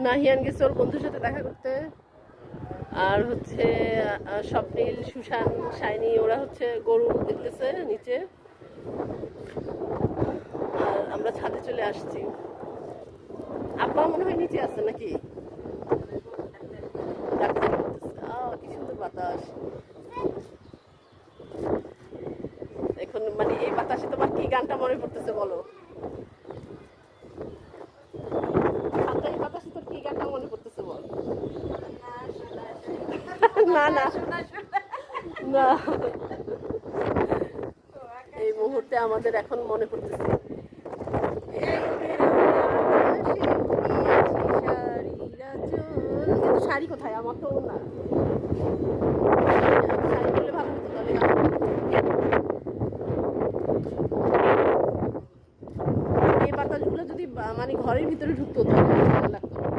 নাহিয়ান গেছে ওর বন্ধুর সাথে দেখা করতে। আর হচ্ছে স্বপ্নীল, সুশান, শাইনি ওরা হচ্ছে গরু দেখতেছে নিচে। আর আমরা ছাদে চলে আসছি। আব্বা মনে হয় নিচে আছে নাকি? কি সুন্দর বাতাস এখন। মানে এই বাতাসে তোমার কি গানটা মনে পড়তেছে বলো? ঠান্ডা এই বাতাসে তোর কি গানটা মনে পড়তেছে বল? না না না, এই মুহূর্তে আমাদের এখন মনে পড়তেছে শাড়ি কোথায়? আমার তো না শাড়ি বললে ভালো হতো তাহলে। এই বাতাসগুলো যদি মানে ঘরের ভিতরে ঢুকতো